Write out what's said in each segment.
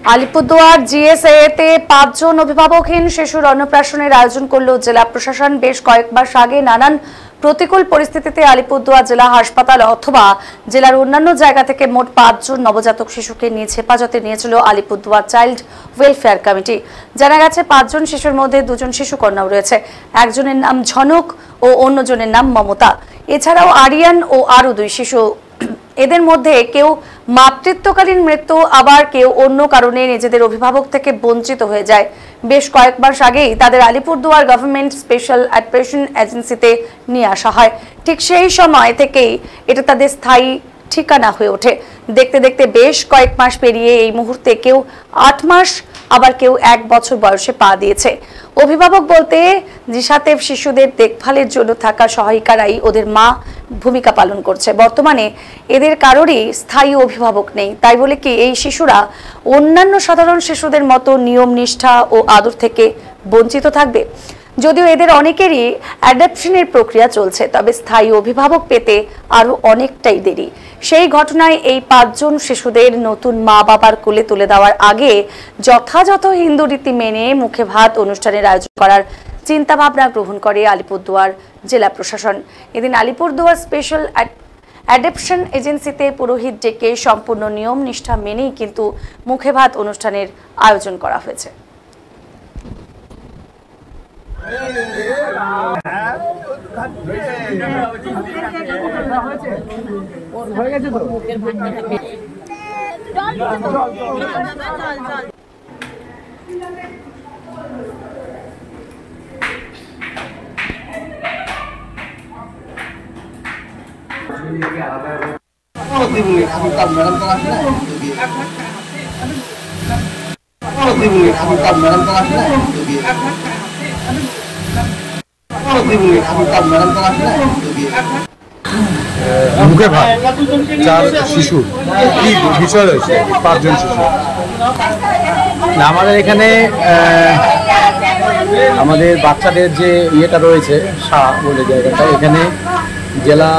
আলিপুরদুয়ার জিএসএতে 5 জন অভিভাবকহীন শিশুর অন্নপ্রাশনের আয়োজন করল জেলা প্রশাসন। বেশ কয়েক মাস আগে নানান প্রতিকূল পরিস্থিতিতে আলিপুরদুয়ার জেলা হাসপাতাল অথবা জেলার অন্যান্য জায়গা থেকে মোট 5 জন নবজাতক শিশুকে নিয়ে হেফাজতে নিয়েছিল আলিপুরদুয়ার চাইল্ড ওয়েলফেয়ার কমিটি। জানা গেছে 5 জন শিশুর মধ্যে 2 জন শিশু কন্যাও রয়েছে। একজনের নাম ঝনক ও অন্যজনের নাম মমতা। এছাড়াও আরিয়ান ও আরো 2 শিশু। এদের মধ্যে কেউ মাতৃত্বকালীন মৃত্যু, আবার কেউ অন্য কারণে নিজেদের অভিভাবক থেকে বঞ্চিত হয়ে যায়। বেশ কয়েক মাস আগেই তাদের আলিপুরদুয়ার গভর্নমেন্ট স্পেশাল অ্যাডপশন এজেন্সিতে নিয়ে আসা হয়। ঠিক সেই সময় থেকেই এটা তাদের স্থায়ী ঠিকানা হয়ে ওঠে। দেখতে দেখতে বেশ কয়েক মাস পেরিয়ে এই মুহূর্তে কেউ 8 মাস, আবার কেউ 1 বছর বয়সে পা দিয়েছে। অভিভাবক বলতে সাথে শিশুদের দেখভালের জন্য থাকা সহায়িকারাই ওদের মা ভূমিকা পালন করছে। বর্তমানে এদের কারোরই স্থায়ী অভিভাবক নেই। তাই বলে কি এই শিশুরা অন্যান্য সাধারণ শিশুদের মতো নিয়ম নিষ্ঠা ও আদর থেকে বঞ্চিত থাকবে? যদিও এদের অনেকেরই অ্যাডপশনের প্রক্রিয়া চলছে, তবে স্থায়ী অভিভাবক পেতে আরো অনেকটাই দেরি। সেই ঘটনায় এই 5 জন শিশুদের নতুন মা বাবার কোলে তুলে দেওয়ার আগে যথাযথ হিন্দু রীতি মেনে মুখে ভাত অনুষ্ঠানের আয়োজন করার চিন্তা ভাবনা গ্রহণ করে আলিপুরদুয়ার জেলা প্রশাসন। এদিন আলিপুরদুয়ার স্পেশাল অ্যাডপশন এজেন্সিতে পুরোহিত ডেকে সম্পূর্ণ নিয়ম নিষ্ঠা মেনেই কিন্তু মুখে ভাত অনুষ্ঠানের আয়োজন করা হয়েছে। মুখে ভাত 4 শিশু, কি বিষয় রয়েছে? 5 জন শিশু আমাদের এখানে আমাদের বাচ্চাদের যে ইয়েটা রয়েছে সা বলে জায়গাটা, এখানে জেলা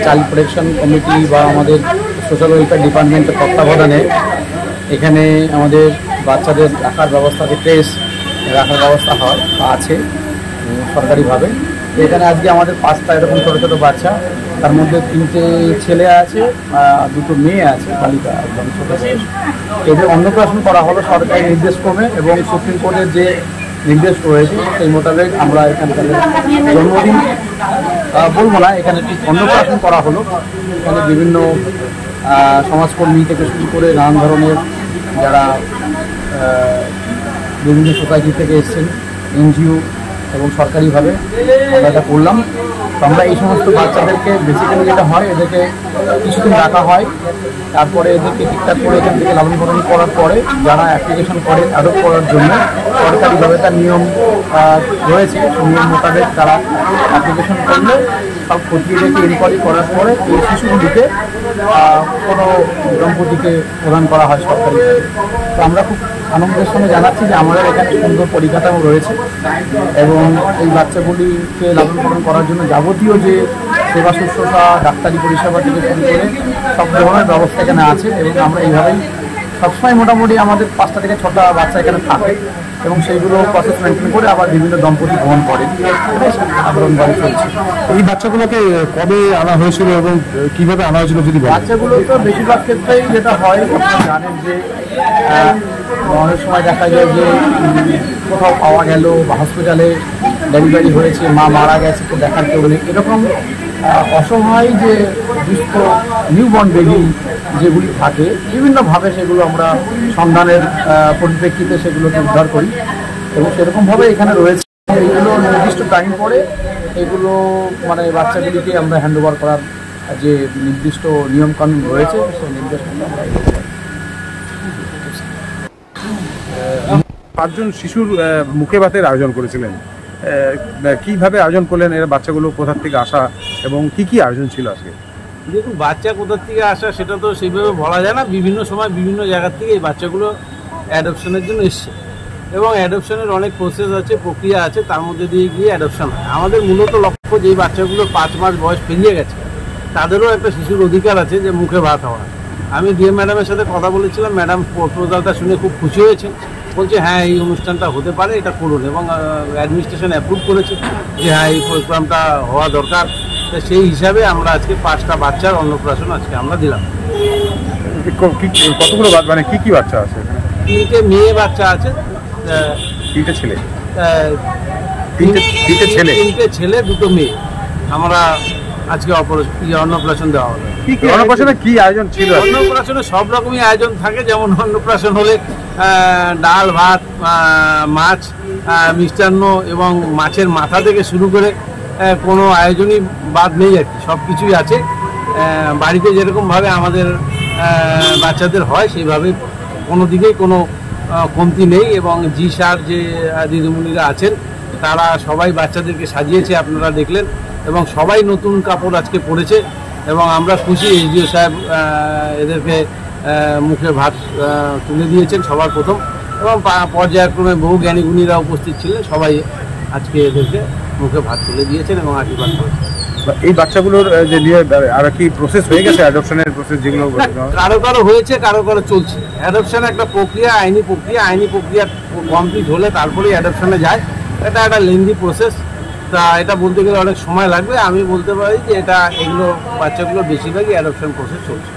চাইল্ড প্রোটেকশন কমিটি বা আমাদের সোশ্যাল ওয়েলফেয়ার ডিপার্টমেন্টের তত্ত্বাবধানে এখানে আমাদের বাচ্চাদের রাখার ব্যবস্থা, ট্রেস রাখার ব্যবস্থা হয় আছে সরকারিভাবে। এখানে আজকে আমাদের 5টা এরকম ছোটো ছোটো বাচ্চা, তার মধ্যে 3টে ছেলে আছে, 2টো মেয়ে আছে, বালিকা একদম ছোটো বয়স। এদের অন্নপ্রাশন করা হলো সরকারি নির্দেশক্রমে এবং সুপ্রিম কোর্টের যে নির্দেশ রয়েছে সেই মোতাবেক আমরা এখানে জন্মদিন বলবো না, এখানে ঠিক অন্নপ্রাশন করা হলো। এখানে বিভিন্ন সমাজকর্মী থেকে শুরু করে নানান ধরনের যারা বিভিন্ন সোসাইটি থেকে এসছেন, এনজিও এবং সরকারিভাবে আমরা এটা করলাম। তো আমরা এই সমস্ত বাচ্চাদেরকে বেসিক্যালি যেটা হয়, এদেরকে কিছুদিন রাখা হয়, তারপরে এদেরকে ঠিকঠাক করে এখান থেকে লালন পালন করার পরে যারা অ্যাপ্লিকেশন করে অ্যাডপ্ট করার জন্য সরকারিভাবে তার নিয়ম রয়েছে, নিয়ম মোতাবেক তারা অ্যাপ্লিকেশন করলে সব খতিয়ে দেখে ইনকোয়ারি করার পরে এই শিশুগুলিকে কোনো দম্পতিকে প্রদান করা হয় সরকারিভাবে। তো আমরা খুব আনন্দের সঙ্গে জানাচ্ছি যে আমাদের এখানে সুন্দর পরিকাঠামো রয়েছে এবং এই বাচ্চাগুলিকে লালন পালন করার জন্য যাবতীয় যে সেবা শুশ্রূষা, ডাক্তারি পরিষেবা থেকে শুরু করে সব ধরনের ব্যবস্থা এখানে আছে। এবং আমরা এইভাবেই সবসময় মোটামুটি আমাদের 5টা থেকে 6টা বাচ্চা এখানে থাকে এবং সেইগুলো প্রসেস মেনটেন করে আবার বিভিন্ন দম্পতি গ্রহণ করে সাধারণভাবে চলছে। এই বাচ্চাগুলোকে কবে আনা হয়েছিল এবং কিভাবে আনা হয়েছিল যদি বলেন? বাচ্চাগুলো তো বেশিরভাগ ক্ষেত্রেই যেটা হয়, আপনারা জানেন যে অনেক সময় দেখা যায় যে কোথাও পাওয়া গেল বা হসপিটালে ডেলিভারি হয়েছে, মা মারা গেছে, তো দেখার কেউ নেই, এরকম অসহায় যে দুস্থ নিউবর্ন বেবি যেগুলি থাকে বিভিন্নভাবে সেগুলো আমরা সন্ধানের পরিপ্রেক্ষিতে সেগুলোকে উদ্ধার করি এবং সেরকমভাবে এখানে রয়েছে। এইগুলো নির্দিষ্ট টাইম পরে এগুলো মানে বাচ্চাগুলিকে আমরা হ্যান্ডওভার করার যে নির্দিষ্ট নিয়মকানুন রয়েছে সেই নির্দেশ আমরা 5 জন শিশুর মুখে ভাতের আয়োজন করেছিলেন, কিভাবে আয়োজন করলেন? এরা বাচ্চাগুলো কোথা থেকে আসা এবং কি আয়োজন ছিল আজকে? দেখুন, বাচ্চা কোথা থেকে আসা সেটা তো সেইভাবে বলা যায় না। বিভিন্ন সময় বিভিন্ন জায়গার থেকে এই বাচ্চাগুলো অ্যাডপশনের জন্য এসছে এবং অ্যাডপশনের অনেক প্রসেস আছে, প্রক্রিয়া আছে, তার মধ্যে দিয়ে গিয়ে অ্যাডপশন হয়। আমাদের মূলত লক্ষ্য যেই বাচ্চাগুলো 5 মাস বয়স পেরিয়ে গেছে তাদেরও একটা শিশুর অধিকার আছে যে মুখে ভাত হওয়া। আমি ডিএম ম্যাডামের সাথে কথা বলেছিলাম, ম্যাডাম প্রপোজালটা শুনে খুব খুশি হয়েছে, বলছে হ্যাঁ এই অনুষ্ঠানটা হতে পারে, এটা করুন, এবং অ্যাডমিনিস্ট্রেশন অ্যাপ্রুভ করেছে যে হ্যাঁ এই প্রোগ্রামটা হওয়া দরকার। তো সেই হিসাবে আমরা আজকে 5টা বাচ্চার অন্নপ্রাশন আজকে আমরা দিলাম। কতগুলো মানে কি বাচ্চা আছে? 3টে মেয়ে বাচ্চা আছে, 3টে ছেলে, 3টে ছেলে 2টো মেয়ে। আমরা আজকে অন্নপ্রাশন দেওয়া হবে। অন্নপ্রাশনে কি আয়োজন ছিল? অন্নপ্রাশনে সব রকমই আয়োজন থাকে, যেমন অন্নপ্রাশন হলে ডাল ভাত, মাছ, মিষ্টান্ন এবং মাছের মাথা থেকে শুরু করে কোনো আয়োজনই বাদ নেই আর কি, সব কিছুই আছে। বাড়িতে যেরকমভাবে আমাদের বাচ্চাদের হয় সেইভাবে কোনো দিকেই কোনো কমতি নেই। এবং জি স্যার যে দিদিমণিরা আছেন তারা সবাই বাচ্চাদেরকে সাজিয়েছে, আপনারা দেখলেন, এবং সবাই নতুন কাপড় আজকে পরেছে এবং আমরা খুশি। এসডিও সাহেব এদেরকে মুখে ভাত তুলে দিয়েছেন সবার প্রথম, এবং পর্যায়ক্রমে বহু জ্ঞানীগুণীরা উপস্থিত ছিলেন, সবাই আজকে এদেরকে মুখে ভাত তুলে দিয়েছেন এবং আশীর্বাদ করেছেন। এই বাচ্চাগুলোর যে নিয়ে আর কি প্রসেস হয়ে গেছে, অ্যাডপশনের প্রসেস যেগুলো কারো হয়েছে, কারো চলছে। অ্যাডপশন একটা প্রক্রিয়া, আইনি প্রক্রিয়া কমপ্লিট হলে তারপরেই অ্যাডপশনে যায়। এটা একটা লেন্দি প্রসেস, তা এটা বলতে গেলে অনেক সময় লাগবে। আমি বলতে পারি যে এগুলো বাচ্চাগুলো বেশিরভাগই অ্যাডপশন প্রসেস চলছে।